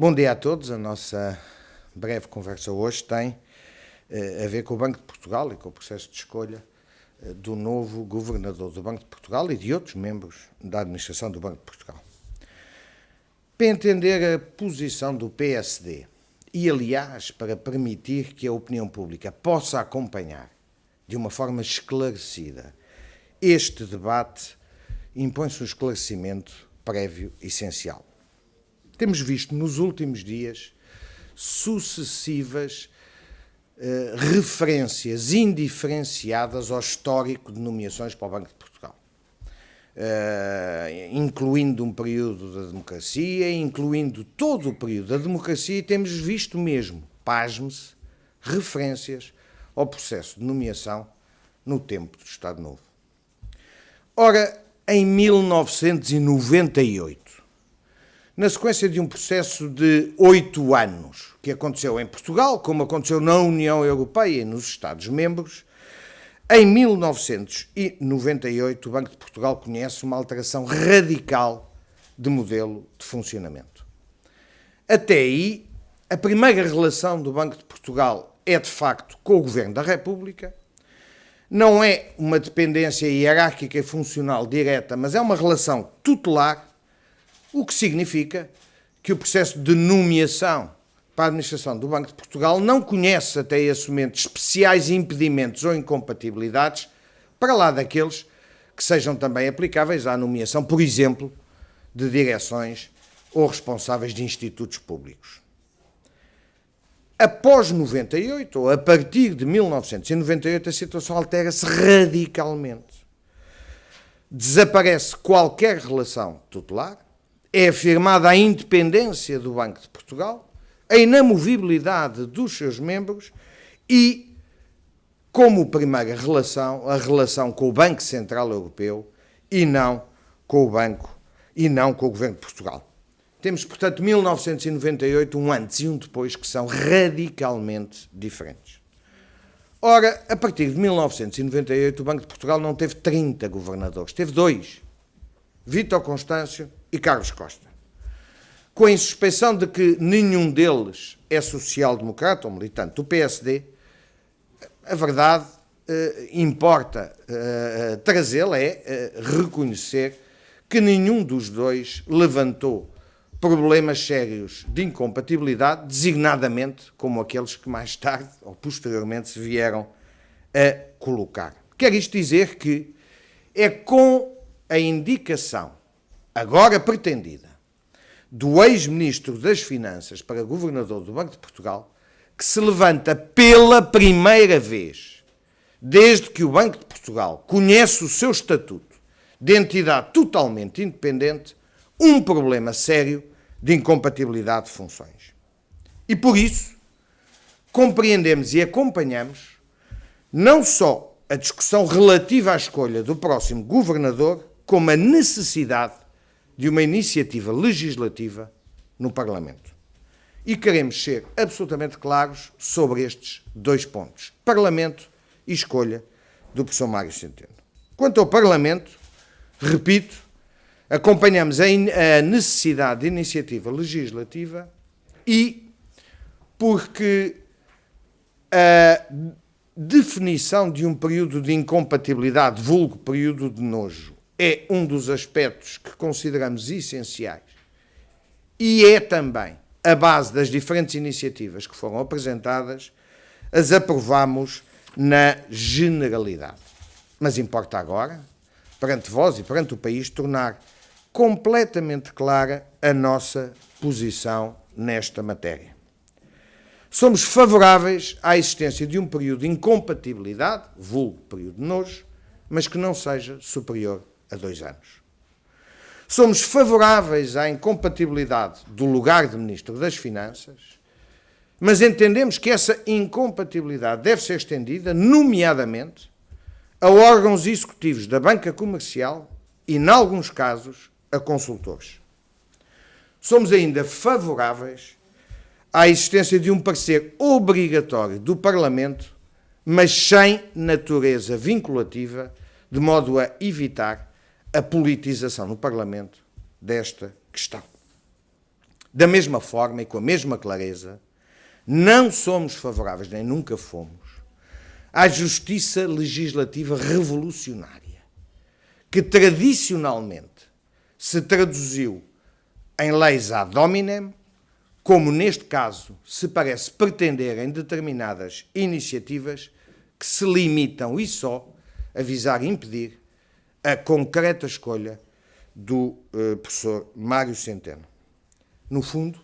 Bom dia a todos. A nossa breve conversa hoje tem a ver com o Banco de Portugal e com o processo de escolha do novo governador do Banco de Portugal e de outros membros da administração do Banco de Portugal. Para entender a posição do PSD e, aliás, para permitir que a opinião pública possa acompanhar de uma forma esclarecida este debate, impõe-se um esclarecimento prévio essencial. Temos visto nos últimos dias sucessivas referências indiferenciadas ao histórico de nomeações para o Banco de Portugal, incluindo um período da democracia, incluindo todo o período da democracia, e temos visto mesmo, pasme-se, referências ao processo de nomeação no tempo do Estado Novo. Ora, em 1998, na sequência de um processo de 8 anos, que aconteceu em Portugal, como aconteceu na União Europeia e nos Estados-membros, em 1998 o Banco de Portugal conhece uma alteração radical de modelo de funcionamento. Até aí, a primeira relação do Banco de Portugal é, de facto, com o Governo da República. Não é uma dependência hierárquica e funcional direta, mas é uma relação tutelar, o que significa que o processo de nomeação para a administração do Banco de Portugal não conhece até esse momento especiais impedimentos ou incompatibilidades, para lá daqueles que sejam também aplicáveis à nomeação, por exemplo, de direções ou responsáveis de institutos públicos. Após 98, ou a partir de 1998, a situação altera-se radicalmente. Desaparece qualquer relação tutelar, é afirmada a independência do Banco de Portugal, a inamovibilidade dos seus membros e, como primeira relação, a relação com o Banco Central Europeu e não com o Banco e não com o Governo de Portugal. Temos, portanto, 1998, um antes e um depois, que são radicalmente diferentes. Ora, a partir de 1998, o Banco de Portugal não teve 30 governadores, teve 2, Vítor Constâncio e Carlos Costa, com a insuspeição de que nenhum deles é social-democrata ou militante do PSD. A verdade importa trazê-la é reconhecer que nenhum dos dois levantou problemas sérios de incompatibilidade, designadamente como aqueles que mais tarde ou posteriormente se vieram a colocar. Quer isto dizer que é com a indicação, agora pretendida, do ex-ministro das Finanças para governador do Banco de Portugal, que se levanta pela primeira vez, desde que o Banco de Portugal conhece o seu estatuto de entidade totalmente independente, um problema sério de incompatibilidade de funções. E por isso, compreendemos e acompanhamos não só a discussão relativa à escolha do próximo governador, como a necessidade de uma iniciativa legislativa no Parlamento. E queremos ser absolutamente claros sobre estes 2 pontos: Parlamento e escolha do professor Mário Centeno. Quanto ao Parlamento, repito, acompanhamos a necessidade de iniciativa legislativa e porque a definição de um período de incompatibilidade, vulgo período de nojo, é um dos aspectos que consideramos essenciais e é também a base das diferentes iniciativas que foram apresentadas, as aprovamos na generalidade. Mas importa agora, perante vós e perante o país, tornar completamente clara a nossa posição nesta matéria. Somos favoráveis à existência de um período de incompatibilidade, vulgo período de nojo, mas que não seja superior a 2 anos. Somos favoráveis à incompatibilidade do lugar de Ministro das Finanças, mas entendemos que essa incompatibilidade deve ser estendida, nomeadamente, a órgãos executivos da banca comercial e, em alguns casos, a consultores. Somos ainda favoráveis à existência de um parecer obrigatório do Parlamento, mas sem natureza vinculativa, de modo a evitar a politização no Parlamento desta questão. Da mesma forma e com a mesma clareza, não somos favoráveis, nem nunca fomos, à justiça legislativa revolucionária, que tradicionalmente se traduziu em leis ad hominem, como neste caso se parece pretender em determinadas iniciativas que se limitam e só a visar impedir a concreta escolha do professor Mário Centeno. No fundo,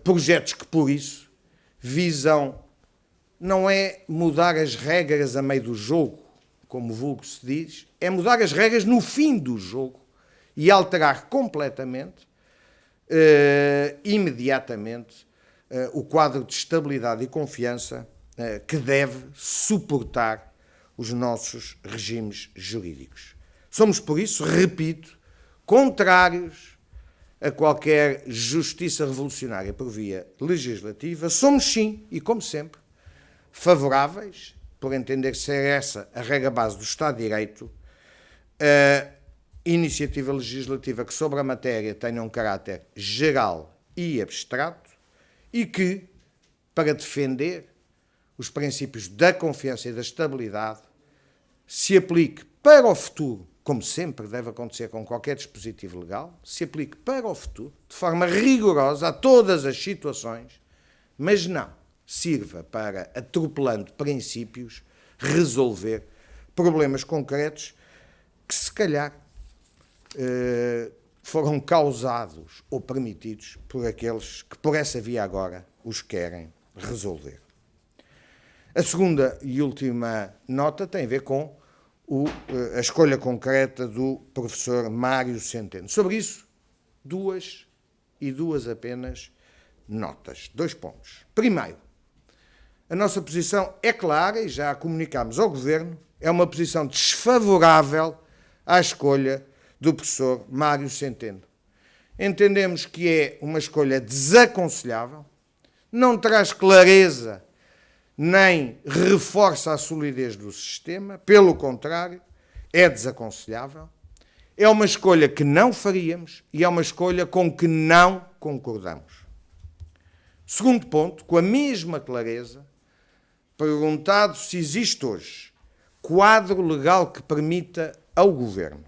projetos que por isso visam não é mudar as regras a meio do jogo, como vulgo se diz, é mudar as regras no fim do jogo e alterar completamente, imediatamente, o quadro de estabilidade e confiança que deve suportar os nossos regimes jurídicos. Somos, por isso, repito, contrários a qualquer justiça revolucionária por via legislativa. Somos, sim, e como sempre, favoráveis, por entender ser essa a regra base do Estado de Direito, a iniciativa legislativa que sobre a matéria tenha um caráter geral e abstrato e que, para defender os princípios da confiança e da estabilidade, se aplique para o futuro, como sempre deve acontecer com qualquer dispositivo legal, se aplique para o futuro, de forma rigorosa a todas as situações, mas não sirva para, atropelando princípios, resolver problemas concretos que, se calhar, foram causados ou permitidos por aqueles que, por essa via agora, os querem resolver. A segunda e última nota tem a ver com a escolha concreta do professor Mário Centeno. Sobre isso, duas apenas notas, 2 pontos. Primeiro, a nossa posição é clara e já a comunicámos ao Governo, é uma posição desfavorável à escolha do professor Mário Centeno. Entendemos que é uma escolha desaconselhável, não traz clareza nem reforça a solidez do sistema, pelo contrário, é desaconselhável, é uma escolha que não faríamos e é uma escolha com que não concordamos. Segundo ponto, com a mesma clareza, perguntado se existe hoje quadro legal que permita ao Governo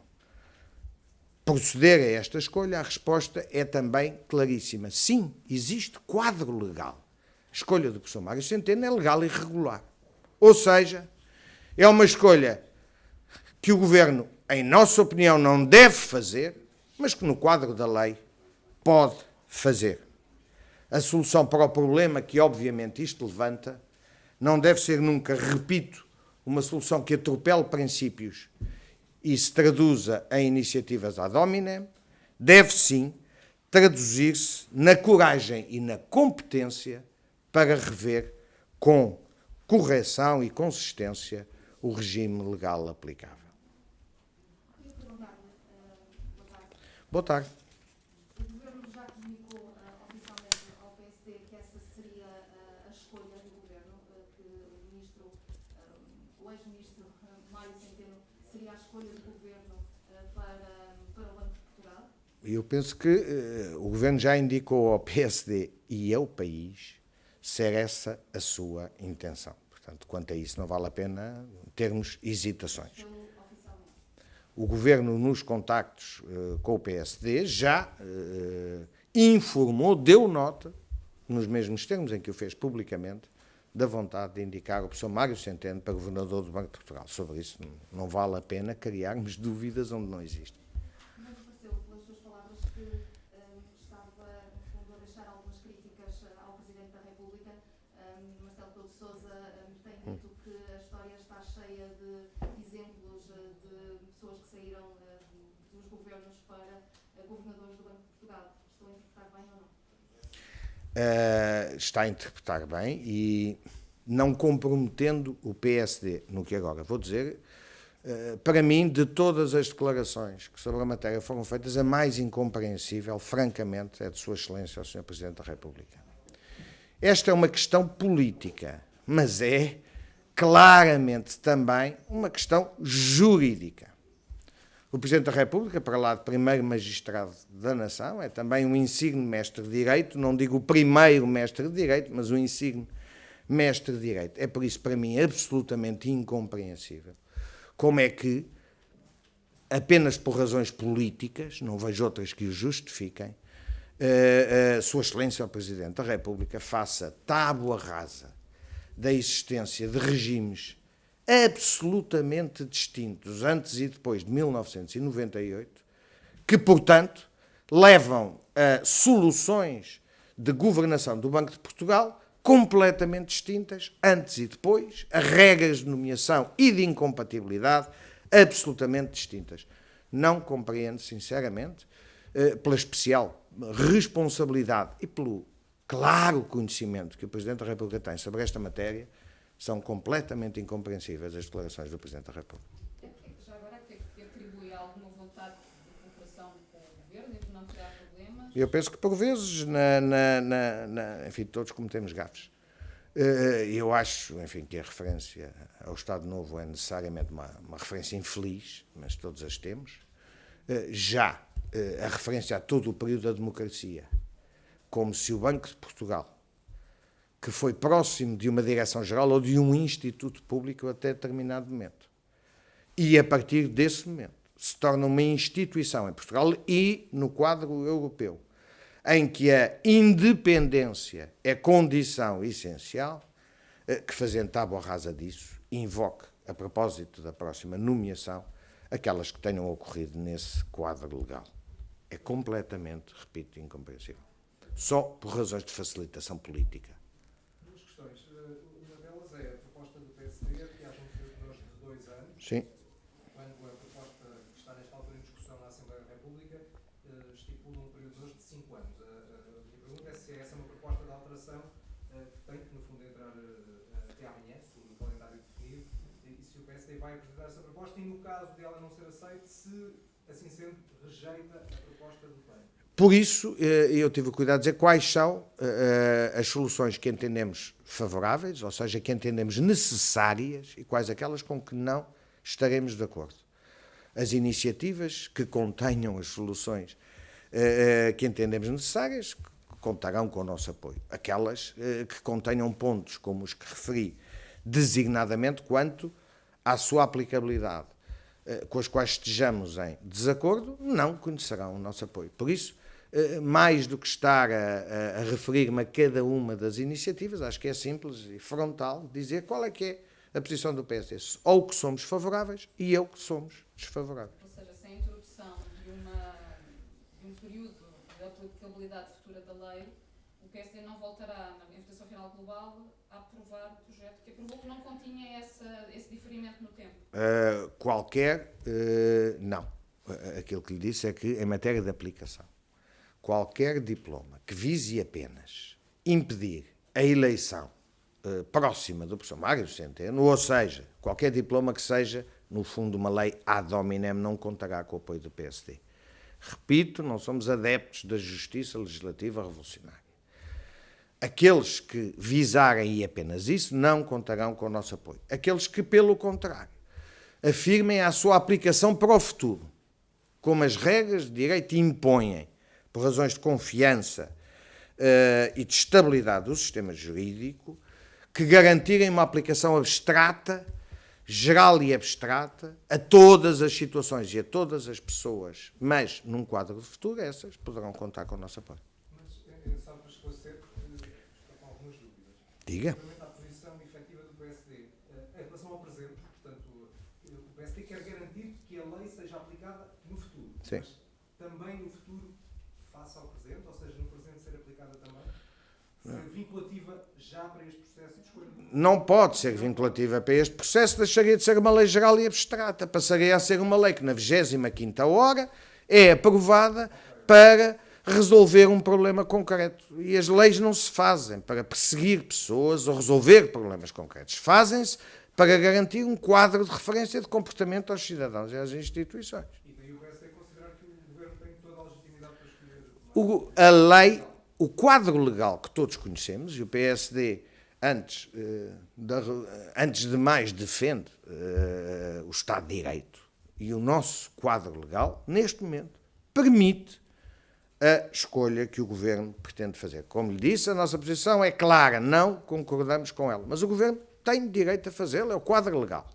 proceder a esta escolha, a resposta é também claríssima. Sim, existe quadro legal. A escolha do professor Mário Centeno é legal e regular. Ou seja, é uma escolha que o Governo, em nossa opinião, não deve fazer, mas que no quadro da lei pode fazer. A solução para o problema que, obviamente, isto levanta não deve ser nunca, repito, uma solução que atropele princípios e se traduza em iniciativas ad hominem, deve sim traduzir-se na coragem e na competência para rever com correção e consistência o regime legal aplicável. Boa tarde. O Governo já comunicou oficialmente ao PSD que essa seria a escolha do Governo, que o ex-ministro Mário Centeno seria a escolha do Governo para o Banco de Portugal? Eu penso que o Governo já indicou ao PSD e ao país ser essa a sua intenção. Portanto, quanto a isso, não vale a pena termos hesitações. O Governo, nos contactos com o PSD, já informou, deu nota, nos mesmos termos em que o fez publicamente, da vontade de indicar o professor Mário Centeno para governador do Banco de Portugal. Sobre isso, não vale a pena criarmos dúvidas onde não existem. Não me pareceu, pelas suas palavras, que estava, no fundo, a deixar algumas críticas ao Presidente da República. Marcelo Rebelo de Sousa tem dito que a história está cheia de exemplos de pessoas que saíram dos governos para governadores do Banco de Portugal. Estou a interpretar bem ou não? Está a interpretar bem e não comprometendo o PSD no que agora vou dizer. Para mim, de todas as declarações que sobre a matéria foram feitas, a mais incompreensível, francamente, é de Sua Excelência, o Sr. Presidente da República. Esta é uma questão política, mas é claramente também uma questão jurídica. O Presidente da República, para lá de primeiro magistrado da nação, é também um insigne mestre de Direito, não digo o primeiro mestre de Direito, mas o insigne mestre de Direito. É por isso, para mim, absolutamente incompreensível como é que, apenas por razões políticas, não vejo outras que o justifiquem, Sua Excelência o Presidente da República faça tábua rasa da existência de regimes absolutamente distintos antes e depois de 1998, que, portanto, levam a soluções de governação do Banco de Portugal completamente distintas antes e depois, a regras de nomeação e de incompatibilidade absolutamente distintas. Não compreendo, sinceramente, pela especial responsabilidade e pelo claro conhecimento que o Presidente da República tem sobre esta matéria, são completamente incompreensíveis as declarações do Presidente da República. Já agora, que atribui alguma vontade de cooperação com o Governo e de não criar problemas? Eu penso que, por vezes, enfim, todos cometemos gafes. Eu acho, enfim, que a referência ao Estado Novo é necessariamente uma referência infeliz, mas todos as temos. Já a referência a todo o período da democracia, como se o Banco de Portugal, que foi próximo de uma direção-geral ou de um instituto público até determinado momento, e a partir desse momento se torna uma instituição em Portugal e no quadro europeu, em que a independência é condição essencial, que fazendo tábua rasa disso, invoque, a propósito da próxima nomeação, aquelas que tenham ocorrido nesse quadro legal. É completamente, repito, incompreensível. Só por razões de facilitação política. Duas questões. Uma delas é a proposta do PSD, que há um período de 2 anos. Sim. Quando a proposta que está nesta altura em discussão na Assembleia da República estipula um período de 5 anos. A minha pergunta é se essa é uma proposta de alteração que tem que, no fundo, entrar até amanhã, segundo o calendário definido, e se o PSD vai apresentar essa proposta e, no caso de ela não ser aceita, se, assim sendo, rejeita a proposta do PAN. Por isso, eu tive o cuidado de dizer quais são as soluções que entendemos favoráveis, ou seja, que entendemos necessárias, e quais aquelas com que não estaremos de acordo. As iniciativas que contenham as soluções que entendemos necessárias contarão com o nosso apoio. Aquelas que contenham pontos como os que referi, designadamente quanto à sua aplicabilidade, com as quais estejamos em desacordo, não conhecerão o nosso apoio. Por isso, mais do que estar a referir-me a cada uma das iniciativas, acho que é simples e frontal dizer qual é que é a posição do PSD. Ou que somos favoráveis e eu que somos desfavoráveis. Ou seja, sem a introdução de um período de aplicabilidade futura da lei, o PSD não voltará, na votação final global, a aprovar o projeto que aprovou, que não continha esse diferimento no tempo? Não. Aquilo que lhe disse é que, em matéria de aplicação, qualquer diploma que vise apenas impedir a eleição próxima do professor Mário Centeno, ou seja, qualquer diploma que seja, no fundo, uma lei ad hominem, não contará com o apoio do PSD. Repito, não somos adeptos da justiça legislativa revolucionária. Aqueles que visarem apenas isso não contarão com o nosso apoio. Aqueles que, pelo contrário, afirmem a sua aplicação para o futuro, como as regras de direito impõem, por razões de confiança e de estabilidade do sistema jurídico, que garantirem uma aplicação abstrata, geral e abstrata, a todas as situações e a todas as pessoas, mas num quadro de futuro, essas poderão contar com o nosso apoio. Mas, só para esclarecer, porque estou com algumas dúvidas. Diga. Relativamente à posição efetiva do PSD, em relação ao presente, portanto, o PSD quer garantir que a lei seja aplicada no futuro. Sim. Mas também no futuro face ao presente, ou seja, no presente ser aplicada também, ser vinculativa já para este processo de escolha? Não pode ser vinculativa para este processo, deixaria de ser uma lei geral e abstrata, passaria a ser uma lei que na 25ª hora é aprovada para resolver um problema concreto. E as leis não se fazem para perseguir pessoas ou resolver problemas concretos. Fazem-se para garantir um quadro de referência de comportamento aos cidadãos e às instituições. E daí o PSD considerar que o Governo tem toda a legitimidade para escolher A lei, o quadro legal que todos conhecemos, e o PSD, antes de mais, defende o Estado de Direito, e o nosso quadro legal, neste momento, permite a escolha que o Governo pretende fazer. Como lhe disse, a nossa posição é clara, não concordamos com ela, mas o Governo tem direito a fazê-lo, é o quadro legal.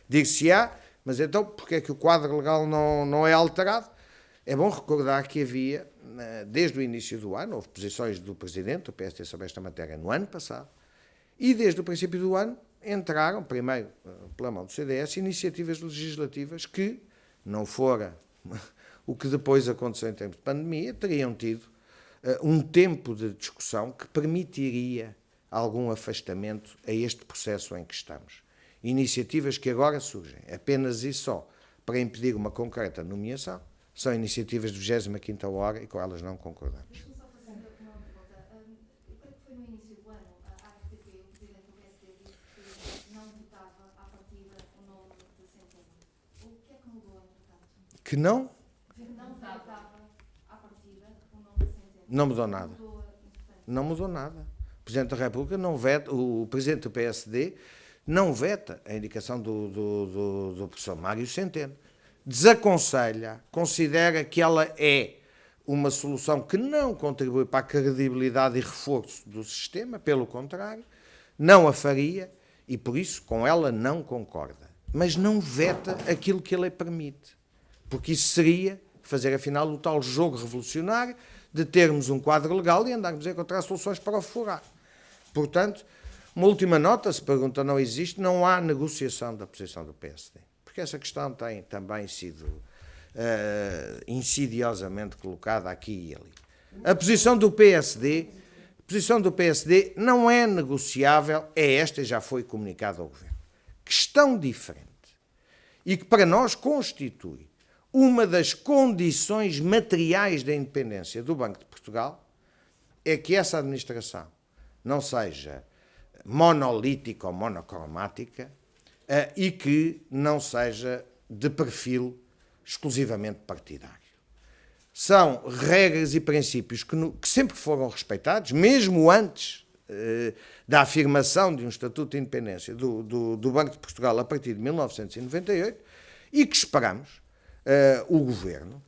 Diz-se-á, mas então, porque é que o quadro legal não é alterado? É bom recordar que havia, desde o início do ano, houve posições do Presidente do PSD sobre esta matéria no ano passado, e desde o princípio do ano entraram, primeiro pela mão do CDS, iniciativas legislativas que, não fora o que depois aconteceu em termos de pandemia, teriam tido um tempo de discussão que permitiria algum afastamento a este processo em que estamos. Iniciativas que agora surgem, apenas e só, para impedir uma concreta nomeação, são iniciativas de 25ª hora e com elas não concordamos. Deixa-me só fazer uma pergunta. Eu creio que foi no início do ano, a AFTP, o Presidente do PSD, disse que não votava à partida o nome de Centeno. O que é que mudou, entretanto? Que não Votava à partida o nome de Centeno. Não mudou nada. Não mudou nada. O Presidente da República não veta, o Presidente do PSD não veta a indicação do professor Mário Centeno. Desaconselha, considera que ela é uma solução que não contribui para a credibilidade e reforço do sistema, pelo contrário, não a faria e, por isso, com ela não concorda. Mas não veta aquilo que a lei permite, porque isso seria fazer, afinal, o tal jogo revolucionário de termos um quadro legal e andarmos a encontrar soluções para o furar. Portanto, uma última nota, se a pergunta não existe, não há negociação da posição do PSD. Porque essa questão tem também sido insidiosamente colocada aqui e ali. A posição do PSD não é negociável, é esta e já foi comunicada ao Governo. Questão diferente e que para nós constitui uma das condições materiais da independência do Banco de Portugal é que essa administração não seja monolítica ou monocromática e que não seja de perfil exclusivamente partidário. São regras e princípios que sempre foram respeitados, mesmo antes da afirmação de um Estatuto de Independência do Banco de Portugal a partir de 1998 e que esperamos o Governo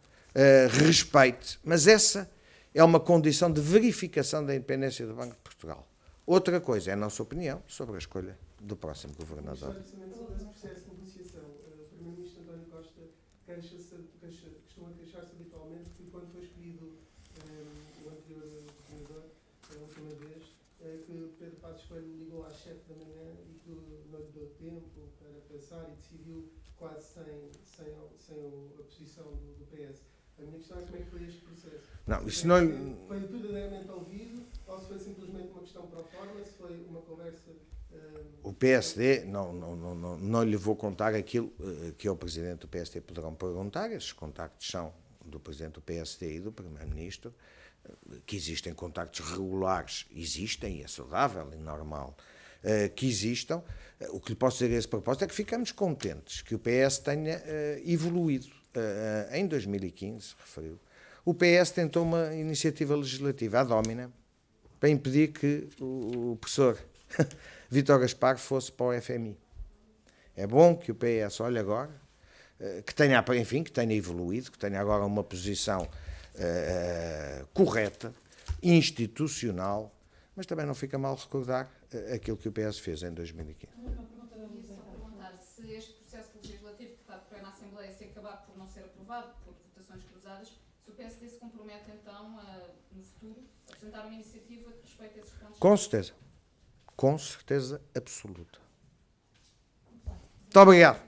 respeite, mas essa é uma condição de verificação da independência do Banco de Portugal. Outra coisa é a nossa opinião sobre a escolha do próximo governador. Sobre esse processo de negociação, o Primeiro-Ministro António Costa costuma queixar-se habitualmente que quando foi escolhido o anterior governador, a última vez, que Pedro Passos Coelho ligou às 7 da manhã e que não lhe deu tempo para pensar e decidiu quase sem a posição do PS. A minha questão é como é que foi este processo? Não, isso não... Foi verdadeiramente ouvido ou se foi simplesmente uma questão pro forma, se foi uma conversa... O PSD, não lhe vou contar aquilo que ao Presidente do PSD poderão perguntar, esses contactos são do Presidente do PSD e do Primeiro-Ministro, que existem contactos regulares, existem, e é saudável e normal que existam. O que lhe posso dizer a esse propósito é que ficamos contentes que o PS tenha evoluído. Em 2015, referiu, o PS tentou uma iniciativa legislativa ad hominem para impedir que o professor Vítor Gaspar fosse para o FMI. É bom que o PS olhe agora, que tenha evoluído, que tenha agora uma posição correta, institucional, mas também não fica mal recordar aquilo que o PS fez em 2015. Se este processo legislativo que está a decorrer na Assembleia se acabar por não ser aprovado, por votações cruzadas, se o PSD se compromete então, no futuro, a apresentar uma iniciativa que respeite esses pontos? Com certeza absoluta. Muito obrigado.